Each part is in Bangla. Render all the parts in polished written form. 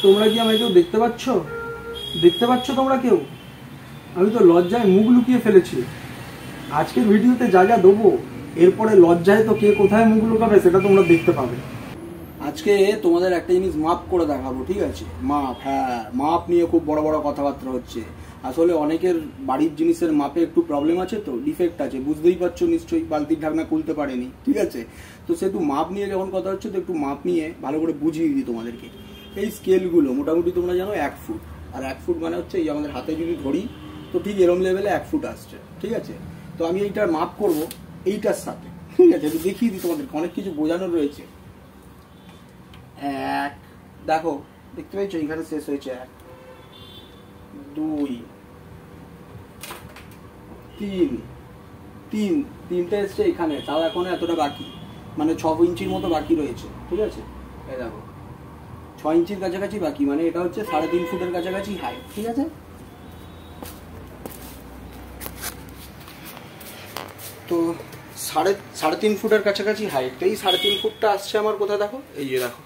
তোমরা কি আমাকে কেউ দেখতে পাচ্ছ? দেখতে পাচ্ছ তোমরা কেউ? আমি তো লজ্জায় মুখ লুকিয়ে ফেলেছি। আজকের ভিডিওতে যা যা দেবো, এরপরে লজ্জায় তো কে কোথায় মুখ লুকাবে সেটা তোমরা দেখতে পাবে। আজকে তোমাদের একটা জিনিস মাপ করে দেখাবো, ঠিক আছে? মাপ, হ্যাঁ, মাপ নিয়ে খুব বড় বড় কথাবার্তা হচ্ছে। আসলে অনেকের বাড়ির জিনিসের মাপে একটু প্রবলেম আছে, তো ডিফেক্ট আছে, বুঝতেই পারছো নিশ্চয়ই, বালতির ঢাকনা খুলতে পারেনি, ঠিক আছে? তো সেটু মাপ নিয়ে যখন কথা হচ্ছে, তো একটু মাপ নিয়ে ভালো করে বুঝিয়ে দিই তোমাদেরকে। এই স্কেলগুলো মোটামুটি তোমরা জানো 1 ফুট, আর 1 ফুট মানে হচ্ছে এই আমাদের হাতে যদি ধরি তো ঠিক এরম লেভেলে 1 ফুট আসছে, ঠিক আছে? তো আমি এইটার মাপ করব এইটার সাথে, ঠিক আছে? একটু দেখিয়ে দিই তোমাদেরকে, অনেক কিছু বোঝানোর রয়েছে। 1, দেখো দেখতে পেয়েছো এখানে শেষ হয়েছে 1, 2, 3, তিনটে এসছে এখানে, তাও এখন এতটা বাকি, মানে 6 ইঞ্চির মতো বাকি রয়েছে, ঠিক আছে? এই দেখো 6 ইঞ্চির কাছাকাছি বাকি, মানে এটা হচ্ছে 3.5 ফুটের কাছাকাছি হাইট, ঠিক আছে? তো 3.5 ফুটের কাছাকাছি হাইট। এই 3.5 ফুটটা আসছে আমার কোথায় দেখো, এই যে দেখো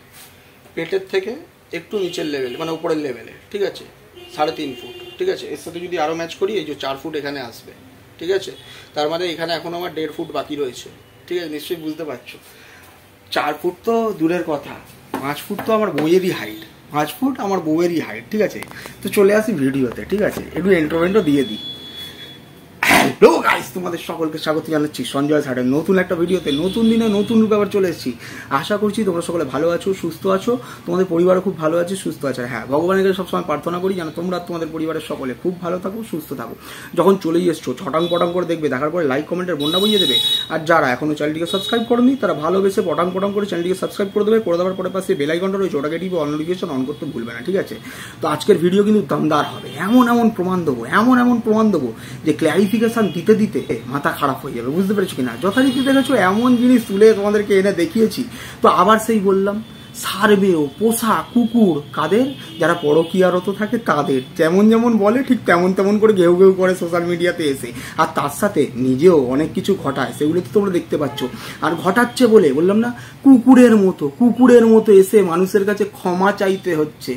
পেটের থেকে একটু নিচের লেভেলে, মানে উপরের লেভেলে, ঠিক আছে? 3.5 ফুট, ঠিক আছে? এর সাথে যদি আরও ম্যাচ করি, এই যে 4 ফুট এখানে আসবে, ঠিক আছে? তার মানে এখানে এখন আমার 1.5 ফুট বাকি রয়েছে, ঠিক আছে? নিশ্চয়ই বুঝতে পারছো। 4 ফুট তো দূরের কথা, 5 ফুট তো আমার বউয়েরই হাইট, 5 ফুট আমার বউয়েরই হাইট, ঠিক আছে? তো চলে আসি ভিডিওতে, ঠিক আছে? একটু ইন্ট্রোভেন্টও দিয়ে দিই। হ্যালো গাইস, তোমাদের সকলকে স্বাগত জানাচ্ছি সঞ্জয় স্যারের নতুন একটা ভিডিওতে। নতুন দিনে নতুন রূপে আবার চলে এসেছি। আশা করছি তোমরা সকলে ভালো আছো, সুস্থ আছো, তোমাদের পরিবারও খুব ভালো আছে, সুস্থ আছে। হ্যাঁ, ভগবানের কাছে সবসময় প্রার্থনা করি যেন তোমরা তোমাদের পরিবারের সকলে খুব ভালো থাকো, সুস্থ থাকো। যখন চলেই এসছো ছটাং পটাং করে দেখবে, দেখার পরে লাইক কমেন্টের বন্যা বইয়ে দেবে। আর যারা এখনো চ্যানেলটিকে সাবস্ক্রাইব করেনি তারা ভালোবেসে পটাং পটাং করে চ্যানেলটিকে সাবস্ক্রাইব করে দেবে। করে দেওয়ার পরে পাশে বেল আইকনটা রয়েছে, ওটাকে টিপে অল নোটিফিকেশন অন করতে ভুলবে না, ঠিক আছে? তো আজকের ভিডিও কিন্তু দমদার হবে। এমন প্রমাণ দেবো, এমন প্রমাণ দেবো যে ক্ল্যারিফিকেশন দিতে দিতে মাথা খারাপ হয়ে যাবে, বুঝতে পেরেছো কিনা? যথারীতি দেখেছো এমন জিনিস তুলে তোমাদেরকে এনে দেখিয়েছি। তো আবার সেই বললাম, সার্ভেও পোষা কুকুর কাদের, যারা পরকীয়ারত থাকে তাদের, যেমন বলে ঠিক তেমন করে ঘেউ করে সোশ্যাল মিডিয়াতে এসে, আর তার সাথে নিজেও অনেক কিছু ঘটায়, সেগুলো তো তোমরা দেখতে পাচ্ছ। আর ঘটাচ্ছে বলে বললাম না, কুকুরের মতো এসে মানুষের কাছে ক্ষমা চাইতে হচ্ছে।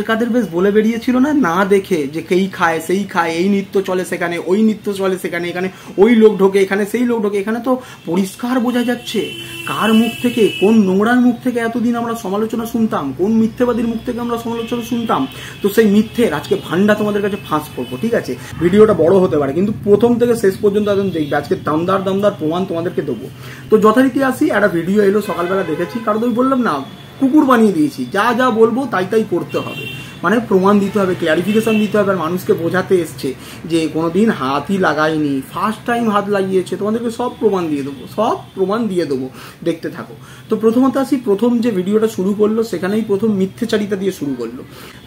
কাদের বেশ বলে বেরিয়েছিল না দেখে, যে কেই খায় সেই খায়, এই নৃত্য চলে সেখানে, ওই নৃত্য চলে সেখানে, এখানে ওই লোক ঢোকে, এখানে সেই লোক ঢোকে। এখানে তো পরিষ্কার বোঝা যাচ্ছে কার মুখ থেকে, কোন নোংরার মুখ থেকে এতদিন আমরা সমালোচনা শুনতাম, কোন মিথ্যেবাদীর মুখ থেকে আমরা সমালোচনা শুনতাম। তো সেই মিথ্যের আজকে ভান্ডা তোমাদের কাছে ফাঁস করবো, ঠিক আছে? ভিডিওটা বড় হতে পারে, কিন্তু প্রথম থেকে শেষ পর্যন্ত একদম দেখবে। আজকে দমদার প্রমাণ তোমাদেরকে দেবো। তো যথারীতি আসি, একটা ভিডিও এলো সকালবেলা দেখেছি, কারণ আমি বললাম না কুকুর বানিয়ে দিয়েছি, যা বলবো তাই করতে হবে, মানে প্রমাণ দিতে হবে, ক্ল্যারিফিকেশন দিতে হবে। আর মানুষকে বোঝাতে এসছে যে কোনোদিন হাতই লাগায়নি, ফার্স্ট টাইম হাত লাগিয়েছে। তোমাদেরকে সব প্রমাণ দিয়ে দেবো, দেখতে থাকো। তো প্রথমত আসি, প্রথম যে ভিডিওটা শুরু করলো সেখানেই প্রথম মিথ্যেচারিতা দিয়ে শুরু করলো।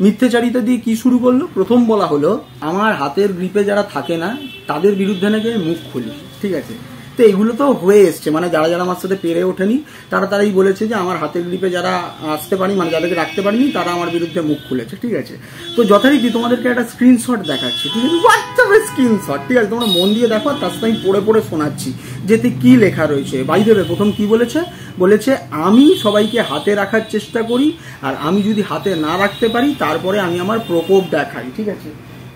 মিথ্যেচারিতা দিয়ে কি শুরু করলো? প্রথম বলা হলো আমার হাতের গ্রিপে যারা থাকে না তাদের বিরুদ্ধে নাকি মুখ খুলি, ঠিক আছে? তো এগুলো তো হয়ে এসছে, মানে যারা আমার সাথে পেরে ওঠেনি তারাই বলেছে যে আমার হাতের গ্রিপে যারা আসতে পারি, মানে যাদেরকে রাখতে পারিনি তারা আমার বিরুদ্ধে মুখ খুলেছে, ঠিক আছে? তো যথারীতি তোমাদেরকে একটা স্ক্রিনশট দেখাচ্ছি, ঠিক আছে? হোয়াটসঅ্যাপের স্ক্রিনশট, ঠিক আছে? তোমরা মন দিয়ে দেখো, তার সাথে আমি পড়ে শোনাচ্ছি যেতে কি লেখা রয়েছে। বাই দ্য ওয়ে, প্রথম কি বলেছে আমি সবাইকে হাতে রাখার চেষ্টা করি, আর আমি যদি হাতে না রাখতে পারি তারপরে আমি আমার প্রকোপ দেখাই, ঠিক আছে?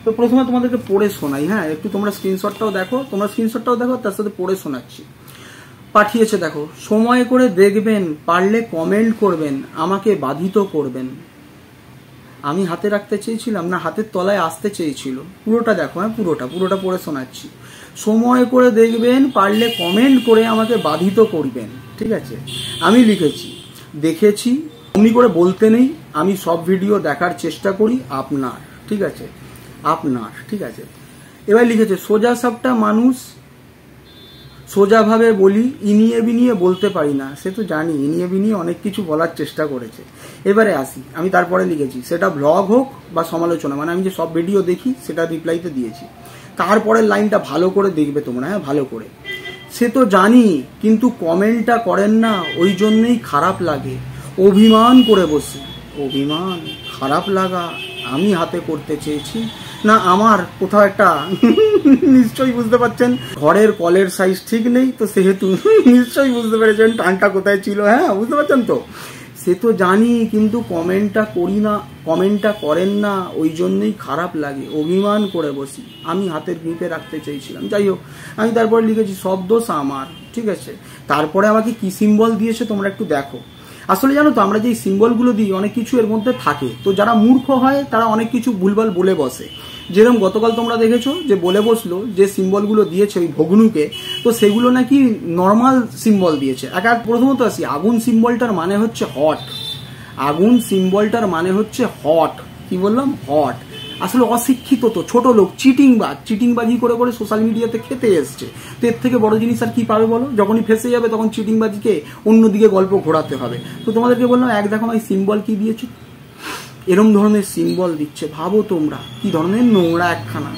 তো প্রথমে তোমাদেরকে পড়ে শোনাই, হ্যাঁ? একটু তোমরা স্ক্রিনশটটাও দেখো, তার সাথে পড়ে শোনাচ্ছি। পাঠিয়েছে দেখো, সময় করে দেখবেন, পারলে কমেন্ট করবেন, আমাকে বাধিত করবেন। আমি হাতে রাখতে চেয়েছিলাম না হাতের তলায় আসতে চেয়েছিল? পুরোটা দেখো, হ্যাঁ, পুরোটা পড়ে শোনাচ্ছি। সময় করে দেখবেন, পারলে কমেন্ট করে আমাকে বাধিত করবেন, ঠিক আছে? আমি দেখেছি অমনি করে বলতে নেই, আমি সব ভিডিও দেখার চেষ্টা করি আপনার, ঠিক আছে? এবার লিখেছে, সোজা সাপটা মানুষ, সোজাভাবে বলি, ইনিয়ে বিনিয়ে বলতে পারি না। সে তো জানি ইনিয়ে বিনিয়ে অনেক কিছু বলার চেষ্টা করেছে। এবারে আসি, আমি তারপরে লিখেছি, সেটা ব্লগ হোক বা সমালোচনা, মানে আমি যে সব ভিডিও দেখি সেটা রিপ্লাইতে দিয়েছি। তারপরের লাইনটা ভালো করে দেখবে তোমরা, হ্যাঁ, ভালো করে। সে তো জানি, কিন্তু কমেন্টটা করেন না, ওই জন্যই খারাপ লাগে। অভিমান করে বসি, অভিমান, খারাপ লাগা আমি হাতে করতে চেয়েছি না, আমার কোথাও একটা নিশ্চয়ই বুঝতে পারছেন ঘরের কলের সাইজ ঠিক নেই, তো সেহেতু নিশ্চয়ই বুঝতে পেরেছেন টানটা কোথায় ছিল, হ্যাঁ, বুঝতে পারছেন তো? সে তো জানি, কিন্তু কমেন্টটা করি না, কমেন্টটা করেন না, ওই জন্যই খারাপ লাগে, অভিমান করে বসি, আমি হাতের গ্রিপে রাখতে চেয়েছিলাম। যাই হোক, আমি তারপরে লিখেছি সব দোষ আমার, ঠিক আছে। তারপরে আমাকে কি সিম্বল দিয়েছে তোমরা একটু দেখো। আসলে জানো তো, আমরা যে সিম্বলগুলো দিই অনেক কিছু এর মধ্যে থাকে, তো যারা মূর্খ হয় তারা অনেক কিছু ভুলভাল বলে বসে। যেরকম গতকাল তোমরা দেখেছো যে বলে বসলো যে সিম্বলগুলো দিয়েছে ওই ভগ্নুকে, তো সেগুলো নাকি নর্মাল সিম্বল দিয়েছে। প্রথমত আসি, আগুন সিম্বলটার মানে হচ্ছে হট, আগুন সিম্বলটার মানে হচ্ছে হট, কি বললাম, হট। আসলে অশিক্ষিত তো, ছোট লোক, চিটিংবাজি করে করে সোশ্যাল মিডিয়াতে খেতে এসছে। তো এর থেকে বড় জিনিস আর কি পাবে বলো? যখনই ফেসে যাবে তখন চিটিংবাজিকে অন্যদিকে গল্প ঘোরাতে হবে। তো তোমাদেরকে বললাম, এক দেখো এই সিম্বল কি দিয়েছে, এরম ধরনের সিম্বল দিচ্ছে। ভাবো তোমরা কি ধরনের নোংরা একখানা,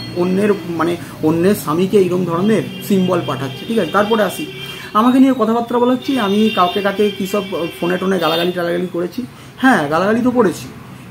অন্যের স্বামীকে এরম ধরনের সিম্বল পাঠাচ্ছে, ঠিক আছে। তারপরে আসি, আমাকে নিয়ে কথাবার্তা বলা হচ্ছে, আমি কাকে কি সব ফোনে টোনে গালাগালি টালাগালি করেছি। হ্যাঁ, গালাগালি তো করেছি।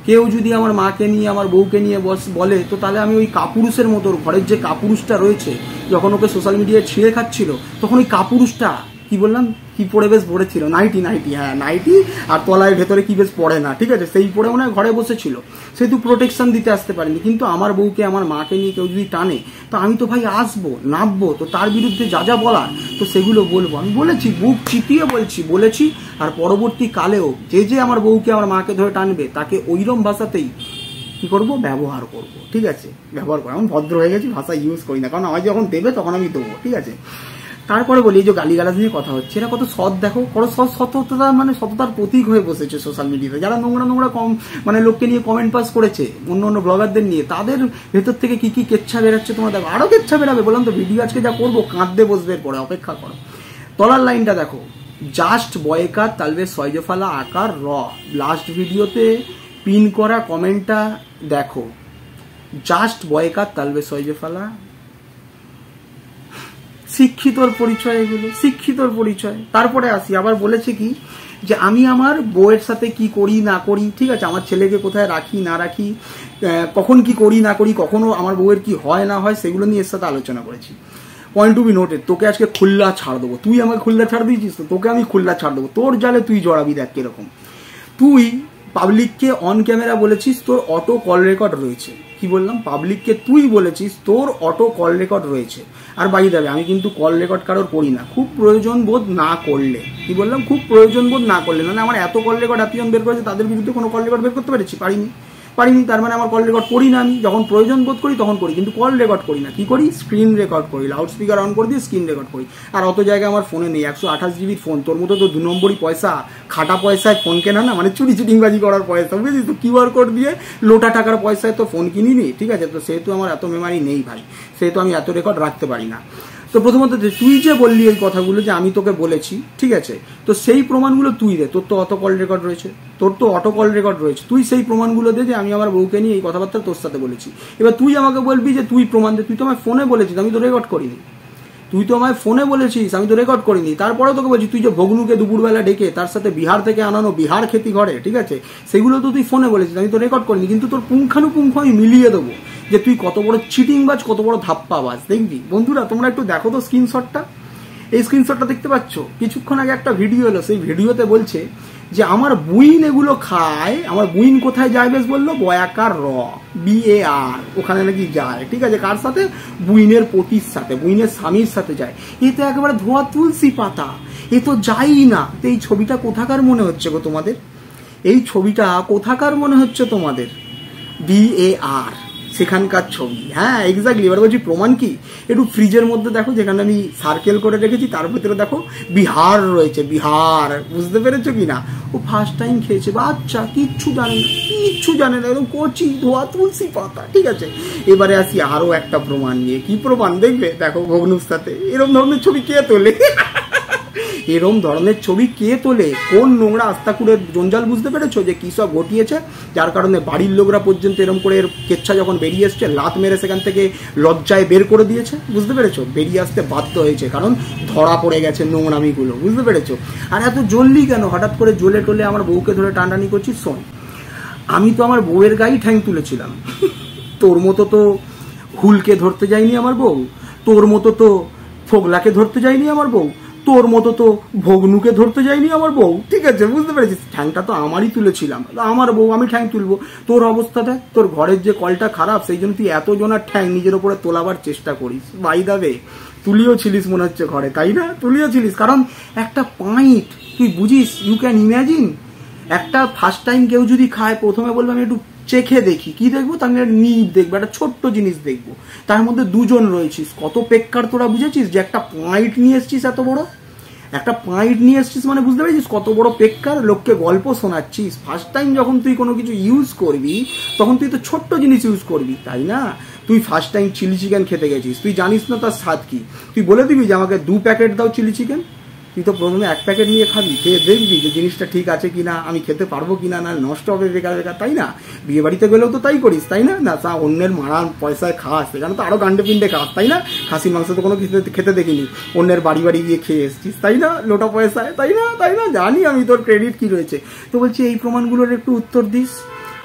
কেউ যদি আমার মাকে নিয়ে, আমার বউকে নিয়ে বলে, তো তাহলে আমি ওই কাপুরুষের মতো, ঘরের যে কাপুরুষটা রয়েছে, যখন ওকে সোশ্যাল মিডিয়ায় ছিঁড়ে খাচ্ছিল, তখন ওই কাপুরুষটা কি বললাম, কি পরে বেশ পড়েছিল, নাইটি, হ্যাঁ নাইটি, আর তলায় ভেতরে কি বেশ পড়ে না, ঠিক আছে, সেই পরে মনে হয় ঘরে বসেছিল, সেহেতু প্রোটেকশন দিতে আসতে পারেনি। কিন্তু আমার বউকে, আমার মাকে নিয়ে কেউ যদি টানে, তো আমি তো ভাই আসবো, নামবো, তো তার বিরুদ্ধে যা বলার তো সেগুলো বলবো। আমি বলেছি, বুক চিপিয়ে বলেছি, আর পরবর্তী কালেও যে আমার বউকে, আমার মাকে ধরে টানবে, তাকে ওইরকম ভাষাতেই কি করবো, ব্যবহার করব, ঠিক আছে, ব্যবহার করবো। আমি ভদ্র হয়ে গেছি, ভাষা ইউজ করি না, কারণ আমার যখন দেবে তখন আমি দেবো, ঠিক আছে। তারপরে বলি, যে গালিগালাজ নিয়ে কথা হচ্ছে, এরা কত সৎ দেখো, কত সততা, মানে সততার প্রতীক হয়ে বসেছে সোশ্যাল মিডিয়াতে। যারা নোংরা কম লোককে নিয়ে কমেন্ট পাস করেছে, অন্য ব্লগারদের নিয়ে, তাদের ভেতর থেকে কি কেচ্ছা বেরাচ্ছে তোমরা দেখো, আরো কেচ্ছা বেরাবে। বললাম তো, ভিডিও আজকে যা করবো, কাঁদতে বসবে পরে, অপেক্ষা করো। তলার লাইনটা দেখো, জাস্ট বয়কার তালবে সয়জফালা আকার র, লাস্ট ভিডিওতে পিন করা কমেন্টটা দেখো, জাস্ট বয়কার তালবে সয়জফালা। শিক্ষিতর পরিচয়, এগুলো শিক্ষিতর পরিচয়। তারপরে আসি, আবার বলেছে কি, যে আমি আমার বউয়ের সাথে কি করি না করি, ঠিক আছে, আমার ছেলেকে কোথায় রাখি না রাখি, কখন কি করি না করি, কখনো আমার বউয়ের কি হয় না হয়, সেগুলো নিয়ে এর সাথে আলোচনা করেছি। পয়েন্ট টু বি নোটেড, তোকে আজকে খুল্লা ছাড় দেবো, তুই আমাকে খুল্লা ছাড় দিয়েছিস, তো তোকে আমি খুল্লা ছাড় দেবো, তোর জালে তুই জড়াবি, দেখ কিরকম। তুই পাবলিককে অন ক্যামেরা বলেছিস তোর অটো কল রেকর্ড রয়েছে, কি বললাম, পাবলিককে তুই বলেছিস তোর অটো কল রেকর্ড রয়েছে। আর বাড়ি যাবে, আমি কিন্তু কল রেকর্ড কারোর করি না, খুব প্রয়োজন বোধ না করলে, কি বললাম, খুব প্রয়োজন বোধ না করলে। মানে আমার এত কল রেকর্ড এতজন বের করেছে, তাদের বিরুদ্ধে কোনো কল রেকর্ড বের করতে পারিনি, তার মানে আমার কল রেকর্ড করি না। আমি যখন প্রয়োজন বোধ করি তখন করি, কিন্তু কল রেকর্ড করি না। কি করি, স্ক্রিন রেকর্ড করি, লাউড স্পিকার অন করে দিয়ে স্ক্রিন রেকর্ড করি। আর অত জায়গায় আমার ফোনে নেই, 128 GB ফোন, তোর মতো তো 2 নম্বরই পয়সা, খাটা পয়সায় ফোন কেনা না, মানে চিটিংবাজি করার পয়সা, বুঝেছিস তো, QR কোড দিয়ে লোটা টাকার পয়সায় তো ফোন কিনিনি, ঠিক আছে। তো সেহেতু আমার এত মেমারি নেই ভাই, সেহেতু আমি এত রেকর্ড রাখতে পারি না। তো প্রথমত তুই যে বললি এই কথাগুলো, যে আমি তোকে বলেছি, ঠিক আছে, তো সেই প্রমাণগুলো তুই দে, তোর তো অটো কল রেকর্ড রয়েছে, তুই সেই প্রমাণগুলো দে যে আমি আমার বউকে নিয়ে এই কথাবার্তা তোর সাথে বলেছি। এবার তুই আমাকে বলবি যে তুই প্রমাণ দে, তুই তো আমার ফোনে বলেছিস, আমি তো রেকর্ড করিনি, তারপরে তোকে বলছি, তুই যে ভগ্নুকে দুপুরবেলা ডেকে তার সাথে বিহার থেকে আনানো বিহার খেতি ঘরে, ঠিক আছে, সেগুলো তো তুই ফোনে বলেছিস, আমি তো রেকর্ড করিনি। কিন্তু তোর পুঙ্খানুপুঙ্খ আমি মিলিয়ে দেবো যে তুই কত বড় চিটিংবাজ, কত বড় ধাপ্পাবাজ। দেখবি বন্ধুরা, তোমরা একটু দেখো তো স্ক্রিনশটটা, এই স্ক্রিনশটটা দেখতে পাচ্ছ, কিছুক্ষণ আগে একটা ভিডিও এলো, সেই ভিডিওতে বলছে যে আমার বুইন এগুলো খায়, আমার বুইন কোথায় যায় বেশ বললো, বয়াকার র, BAR, ওখানে নাকি যায়, ঠিক আছে, কার সাথে, বুইনের পতির সাথে, বুইনের স্বামীর সাথে যায়। এ তো একেবারে ধোয়া তুলসী পাতা, এ তো যাই না। তো এই ছবিটা কোথাকার মনে হচ্ছে গো তোমাদের, এই ছবিটা কোথাকার মনে হচ্ছে তোমাদের, BAR, সেখানকার ছবি। হ্যাঁ, এক্স্যাক্টলি। এবার বলছি প্রমাণ কি, একটু ফ্রিজের মধ্যে দেখো, যেখানে আমি সার্কেল করে রেখেছি তার ভিতরে দেখো বিহার রয়েছে, বিহার, বুঝতে পেরেছো কিনা। ও ফার্স্ট টাইম খেয়েছে, বাচ্চা, কিচ্ছু জানে না, এরকম কচি ধোয়া তুলসী পাতা, ঠিক আছে। এবারে আসি আরো একটা প্রমাণ নিয়ে, কি প্রমাণ দেখবে, দেখো ভগ্নুর সাথে এরকম ধরনের ছবি কে তোলে, এরম ধরনের ছবি কে তোলে, কোন নোংরা আস্তাকুড়ের জঞ্জাল, বুঝতে পেরেছো, যে কি সব ঘটিয়েছে, যার কারণে বাড়ির লোকরা পর্যন্ত এরম করে এর কেচ্ছা যখন বেরিয়ে এসছে, লাত মেরে সেখান থেকে লজ্জায় বের করে দিয়েছে, বুঝতে পেরেছো, বেরিয়ে আসতে বাধ্য হয়েছে, কারণ ধরা পড়ে গেছে নোংরামিগুলো, বুঝতে পেরেছো। আর এত জ্বললি কেন, হঠাৎ করে জ্বলে টলে আমার বউকে ধরে টানাটানি করছিস। শোন, আমি তো আমার বউয়ের গায়ে ঠ্যাং তুলেছিলাম, তোর মতো তো হুলকে ধরতে যায়নি আমার বউ, তোর মতো তো ফোগলাকে ধরতে যায়নি আমার বউ, তোর মতো তো ভগ্নুকে ধরতে যায়নি আমার বউ, ঠিক আছে বুঝতে পেরেছিস? ঠ্যাংটা তো আমারই তুলেছিলাম, আমার বউ, আমি ঠ্যাং তুলবো। তোর অবস্থাটা, তোর ঘরের যে কলটা খারাপ, সেই জন্য তুই এত জনের ঠ্যাং নিজের ওপরে তোলাবার চেষ্টা করিস। বাই দা ওয়ে, তুলিও ছিলিস মনে হচ্ছে ঘরে, তাই না? তুলিও ছিলিস, কারণ একটা পয়েন্ট তুই বুঝিস, ইউ ক্যান ইম্যাজিন। একটা ফার্স্ট টাইম কেউ যদি খায়, প্রথমে বলবো আমি একটু চেখে দেখি, কি দেখবো? তার নিপ দেখবো, একটা ছোট্ট জিনিস দেখবো, তার মধ্যে দুজন রয়েছিস, কত পেক্কার তোরা বুঝেছিস? যে একটা পয়েন্ট নিয়ে এসছিস, এত বড় একটা পয়েন্ট নিয়ে এসছিস, মানে বুঝতে পেরেছিস কত বড় পেক্কার? লোককে গল্প শোনাচ্ছিস। ফার্স্ট টাইম যখন তুই কোনো কিছু ইউজ করবি, তখন তুই তো ছোট্ট জিনিস ইউজ করবি, তাই না? তুই ফার্স্ট টাইম চিলি চিকেন খেতে গেছিস, তুই জানিস না তার স্বাদ কি, তুই বলে দিবি যে আমাকে 2 প্যাকেট দাও চিলি চিকেন? তুই তো প্রথমে 1 প্যাকেট নিয়ে খাবি, খেয়ে দেখবি যে জিনিসটা ঠিক আছে কিনা, আমি খেতে পারবো কিনা, না নষ্ট হবে বেকার বেকার, তাই না? বিয়ে বাড়িতে গেলেও তো তাই করিস, তাই না? না তা অন্যের মারা পয়সায় খাস, সেখানে তো আরো গান্ডে পিন্ডে খাস, তাই না? খাসির মাংস তো কোনো খেতে দেখিনি, অন্যের বাড়ি বাড়ি গিয়ে খেয়ে এসছিস, তাই না? লোটা পয়সায়, তাই না? তাই না? জানি আমি তোর ক্রেডিট কি রয়েছে। তো বলছি এই প্রমাণগুলোর একটু উত্তর দিস,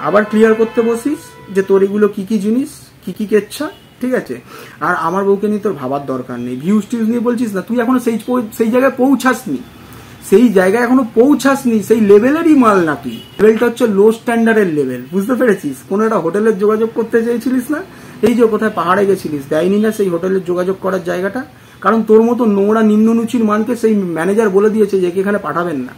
আবার ক্লিয়ার করতে বসিস যে তোর এগুলো কি কি জিনিস, কি কি কেচ্ছা, ঠিক আছে? আর আমার বউকে নিয়ে তোর ভাবার দরকার নেই, ভিউজ টিউজ নিয়ে বলছিস না, তুই এখনো সেই জায়গায় পৌঁছাসনি, সেই জায়গায় এখনো পৌঁছাসনি, সেই লেভেলেরই মাল না তুই। লেভেলটা হচ্ছে লো স্ট্যান্ডার্ডের লেভেল, বুঝতে পেরেছিস? কোনো একটা হোটেলের যোগাযোগ করতে চেয়েছিলিস না, এই যে কোথায় পাহাড়ে গেছিলিস, দেয়নি না সেই হোটেলের যোগাযোগ করার জায়গাটা, কারণ তোর মতো নোংরা নিম্ননুচির মানকে সেই ম্যানেজার বলে দিয়েছে যে এখানে পাঠাবেন না।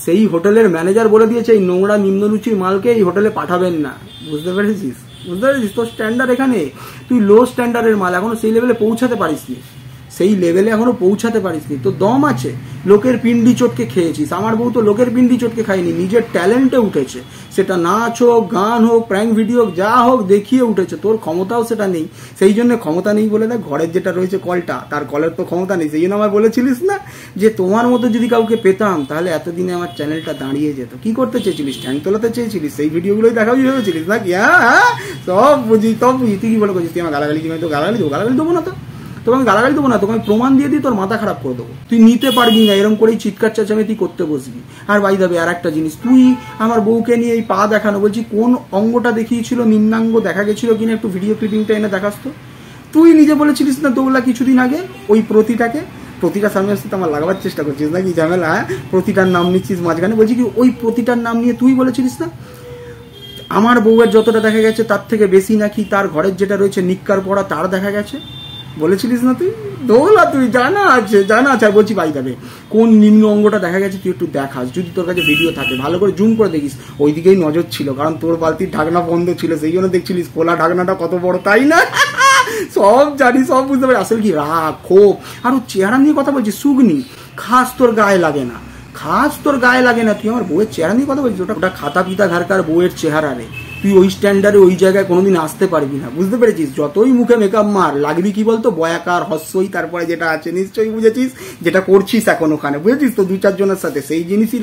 সেই হোটেলের ম্যানেজার বলে দিয়েছে এই নোংরা নিম্নরুচির মালকে এই হোটেলে পাঠাবেন না, বুঝতে পেরেছিস? বুঝতে পেরেছিস? তোর স্ট্যান্ডার্ড এখানে, তুই লো স্ট্যান্ডার্ডের মাল, এখনো সেই লেভেলে পৌঁছাতে পারিসনি, সেই লেভেলে এখনো পৌঁছাতে পারিসনি। তো দম আছে, লোকের পিন্ডি চটকে খেয়েছিস। আমার বউ তো লোকের পিন্ডি চটকে খায়নি, নিজের ট্যালেন্টে উঠেছে, সেটা নাচ হোক, গান হোক, প্র্যাঙ্ক ভিডিও হোক, যা হোক দেখিয়ে উঠেছে। তোর ক্ষমতাও সেটা নেই, সেই জন্য ক্ষমতা নেই বলে দেখ ঘরের যেটা রয়েছে কলটা, তার কলের তো ক্ষমতা নেই, সেই জন্য আমার বলেছিলিস না যে তোমার মতো যদি কাউকে পেতাম তাহলে এতদিনে আমার চ্যানেলটা দাঁড়িয়ে যেত। কি করতে চেয়েছিলিস? ঠ্যাং তোলাতে চেয়েছিলিস, সেই ভিডিওগুলোই দেখাবি ভেবেছিলিস নাকি? হ্যাঁ, সব বুঝি, সব বুঝি। তুই কি বলে করছিস? তুই আমার গালাগালি, কি তো গালাগালি দেবো? গালাগালি দেবো না তো, তোকে আমি গালাগালি দেবো না, তোকে আমি প্রমাণ দিয়ে দিই, তোর মাথা খারাপ করে দেবো। তুই নিতে পারবি না, এরকম করেই চিৎকার চেঁচামেচি করতে বসবি। আর বাই যাবে আর একটা জিনিস, তুই আমার বউকে নিয়ে এই পা দেখানো, বলছি কোন অঙ্গটা দেখিয়েছিল, নিম্নাঙ্গ দেখা গেছিল কিনা, একটু ভিডিও ক্লিপিংটা এনে দেখাস তো। তুই নিজে বলেছিলিস না দোগলা কিছুদিন আগে, ওই প্রতিটা সামনে আসতে আমার লাগাবার চেষ্টা করছিস নাকি ঝামেলা? হ্যাঁ, প্রতিটার নাম নিচ্ছিস মাঝখানে, বলছি কি ওই প্রতিটার নাম নিয়ে তুই বলেছিলিস না আমার বউয়ের যতটা দেখা গেছে তার থেকে বেশি নাকি তার ঘরের যেটা রয়েছে নিক্কার পড়া তার দেখা গেছে, বলেছিলিস না তুই? দোলা, তুই জানা আছে। আর বলছি ভাই যাবে কোন নিম্ন অঙ্গটা দেখা গেছে তুই একটু দেখাস, যদি তোর কাছে ভিডিও থাকে ভালো করে জুম করে দেখিস। ওই দিকেই নজর ছিল, কারণ তোর বালতির ঢাকনা বন্ধ ছিল, সেই জন্য দেখছিলিস খোলা ঢাকনাটা কত বড়, তাই না? সব জানি, সব বুঝতে পারি। আসলে কি রাগ, ক্ষোভ, আর ও চেহারা নিয়ে কথা বলছিস, সুগনি খাস তোর গায়ে লাগে না, তুই আমার বউয়ের চেহারা নিয়ে কথা বলছিস? ওটা খাতা পিতা ঘাড়কার বউয়ের চেহারা রে, তুই ওই স্ট্যান্ডার্ডে ওই জায়গায় কোনোদিন আসতে পারবি না, বুঝতে পেরেছিস? যতই মুখে মেকআপ মার, লাগবি কি বলতো, বয়াকার, হস্যই, তারপরে যেটা আছে নিশ্চয়ই বুঝেছিস, যেটা করছিস এখন ওখানে, বুঝেছিস তো 2-4 জনের সাথে, সেই জিনিসই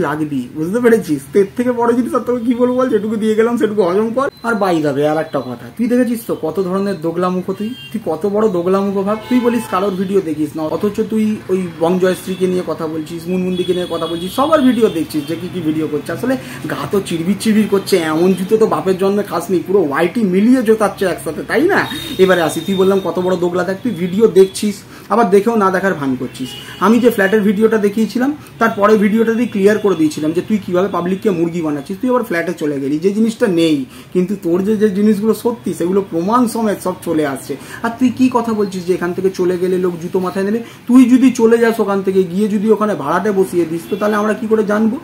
লাগবি, বুঝতে পেরেছিস? এর থেকে বড় জিনিস আর তোকে কি বলবো বল, যেটুকু দিয়ে গেলাম সেটুকু হজম কর। আর বাই যাবে আর একটা কথা, তুই দেখেছিস তো কত ধরনের দোগলা মুখো, তুই কত বড় দোগলা মুখো ভাব। তুই বলিস কারোর ভিডিও দেখিস না, অথচ তুই ওই বংজয়শ্রীকে নিয়ে কথা বলছিস, মুনমুন্দিকে নিয়ে কথা বলছিস, সবার ভিডিও দেখছিস যে কি কি ভিডিও করছে। আসলে গা তো চিরবির করছে, এমন জুতো তো বাপের জন্মে খাসনি, পুরো ওয়াইটি মিলিয়ে জোতাচ্ছে একসাথে, তাই না? এবারে আসি, তুই বললাম কত বড় দোগলা দেখ, তুই ভিডিও দেখছিস আবার দেখেও না দেখার ভান করছিস। আমি যে ফ্ল্যাটের ভিডিওটা দেখিয়েছিলাম, তারপরে ভিডিওটা দিয়ে ক্লিয়ার করে দিয়েছিলাম যে তুই কিভাবে পাবলিককে মুরগি বানাচ্ছিস, তুই আবার ফ্ল্যাটে চলে গেলি, যে জিনিসটা নেই, কিন্তু তোর যে জিনিসগুলো সত্যি সেগুলো প্রমাণ সমেত সব চলে আসছে। আর তুই কি কথা বলছিস যে এখান থেকে চলে গেলে লোক জুতো মাথায় নেবে? তুই যদি চলে যাস ওখান থেকে, গিয়ে যদি ওখানে ভাড়াটে বসিয়ে দিস, তো তাহলে আমরা কি করে জানবো?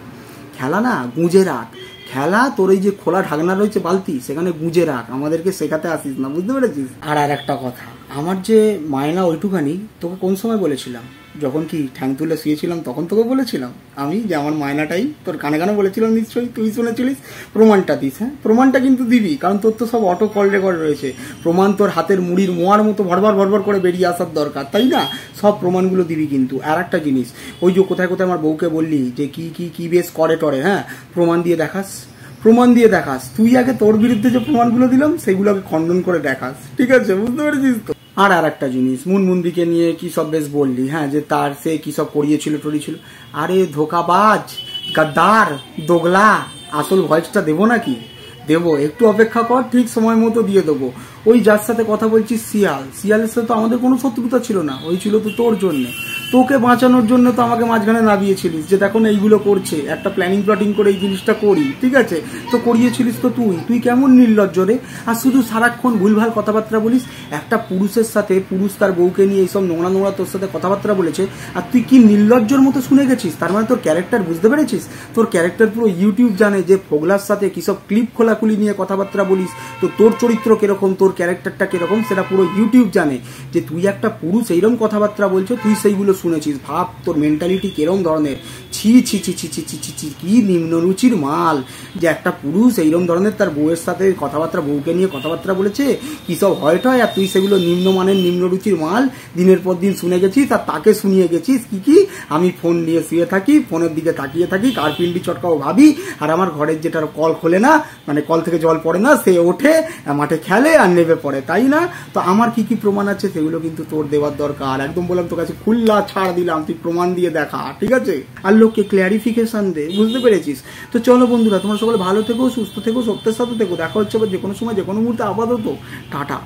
খেলা না গুঁজে রাখ, খেলা তোর এই যে খোলা ঢাকনা রয়েছে বালতি, সেখানে গুঁজে রাখ, আমাদেরকে শেখাতে আসিস না, বুঝতে পেরেছিস? আর একটা কথা, আমার যে মায়না ওইটুখানি তোকে কোন সময় বলেছিলাম? যখন কি ঠ্যাং তুলে শুয়েছিলাম তখন তোকে বলেছিলাম আমি যে আমার মায়নাটাই, তোর কানে কানে বলেছিলাম, নিশ্চয়ই তুই শুনেছিলিস। প্রমাণটা দিস, হ্যাঁ প্রমাণটা কিন্তু দিবি, কারণ তোর তো সব অটো কল রেকর্ড রয়েছে। প্রমাণ তোর হাতের মুড়ির মোয়ার মতো ভরভর করে বেরিয়ে আসার দরকার, তাই না? সব প্রমাণগুলো দিবি কিন্তু। আর একটা জিনিস, ওই যে কোথায় আমার বউকে বললি যে কি বেশ করে টরে, হ্যাঁ প্রমাণ দিয়ে দেখাস। তুই আগে তোর বিরুদ্ধে যে প্রমাণগুলো দিলাম সেগুলোকে খণ্ডন করে দেখাস, ঠিক আছে? বুঝতে পেরেছিস তো? আর একটা জিনিস, মুনমুন্দিকে নিয়ে কি সব বেশ বললি, হ্যাঁ যে তার সে কি সব করিয়েছিল টরিয়েছিল। আরে ধোকাবাজ, গাদ্দার, দোগলা, আসল ভয়েসটা দেবো নাকি? দেবো, একটু অপেক্ষা কর, ঠিক সময় মতো দিয়ে দেবো। ওই যার সাথে কথা বলছিস শিয়ালের সাথে তো আমাদের কোনো শত্রুতা ছিল না, ওই ছিল তো তোর জন্যে, তোকে বাঁচানোর জন্য তো আমাকে মাঝখানে নামিয়েছিলিস যে দেখো না এইগুলো করছে, একটা প্ল্যানিং প্লটিং করে এই জিনিসটা করি, ঠিক আছে? তো করিয়েছিলিস তো তুই কেমন নির্লজ্জ রে! আর শুধু সারাক্ষণ ভুলভাল কথাবার্তা বলিস। একটা পুরুষের সাথে, পুরুষ তার বউকে নিয়ে এইসব নোংরা তোর সাথে কথাবার্তা বলেছে, আর তুই কি নির্লজ্জর মতো শুনে গেছিস। তার মানে তোর ক্যারেক্টার বুঝতে পেরেছিস? তোর ক্যারেক্টার পুরো ইউটিউব জানে যে ফোগলার সাথে কিসব ক্লিপ খোলাখুলি নিয়ে কথাবার্তা বলিস, তো তোর চরিত্র কিরকম, তোর ক্যারেক্টারটা কিরকম সেটা পুরো ইউটিউব জানে। যে তুই একটা পুরুষ এইরকম কথাবার্তা বলছো, তুই সেইগুলো শুনেছিস। ভাব তোর মেন্টালিটি কিরম ধরনের। ছি ছি ছি ছি ছি ছি ছি ছি, কি নিম্নরুচির মাল যে একটা পুরুষ এইরকম ধরনের তার বউয়ের সাথে কথাবার্তা, বউকে নিয়ে কথাবার্তা বলেছে, কি সব হয়, আর তুই সেগুলো নিম্নমানের নিম্নরুচির মাল দিনের পর দিন শুনে গেছিস। আর তাকে শুনিয়ে গেছিস কি আমি ফোন নিয়ে শুয়ে থাকি, ফোনের দিকে তাকিয়ে থাকি, কার পিন্ডি চটকাও ভাবি, আর আমার ঘরের যেটার কল খোলে না, মানে কল থেকে জল পড়ে না, সে ওঠে মাঠে খেলে আর নেমে পড়ে, তাই না? তো আমার কি প্রমাণ আছে সেগুলো কিন্তু তোর দেওয়ার দরকার। একদম বললাম তোর কাছে খুল্লা ছাড় দিলাম, তুই প্রমাণ দিয়ে দেখা, ঠিক আছে? আর লোককে ক্ল্যারিফিকেশন দে, বুঝতে পেরেছিস? তো চলো বন্ধুরা, তোমরা সকলে ভালো থেকো, সুস্থ থেকো, সত্যের সাথে থেকো। দেখা হচ্ছে আবার যে কোনো সময় যে কোনো মুহূর্তে। আপাতত টাটা।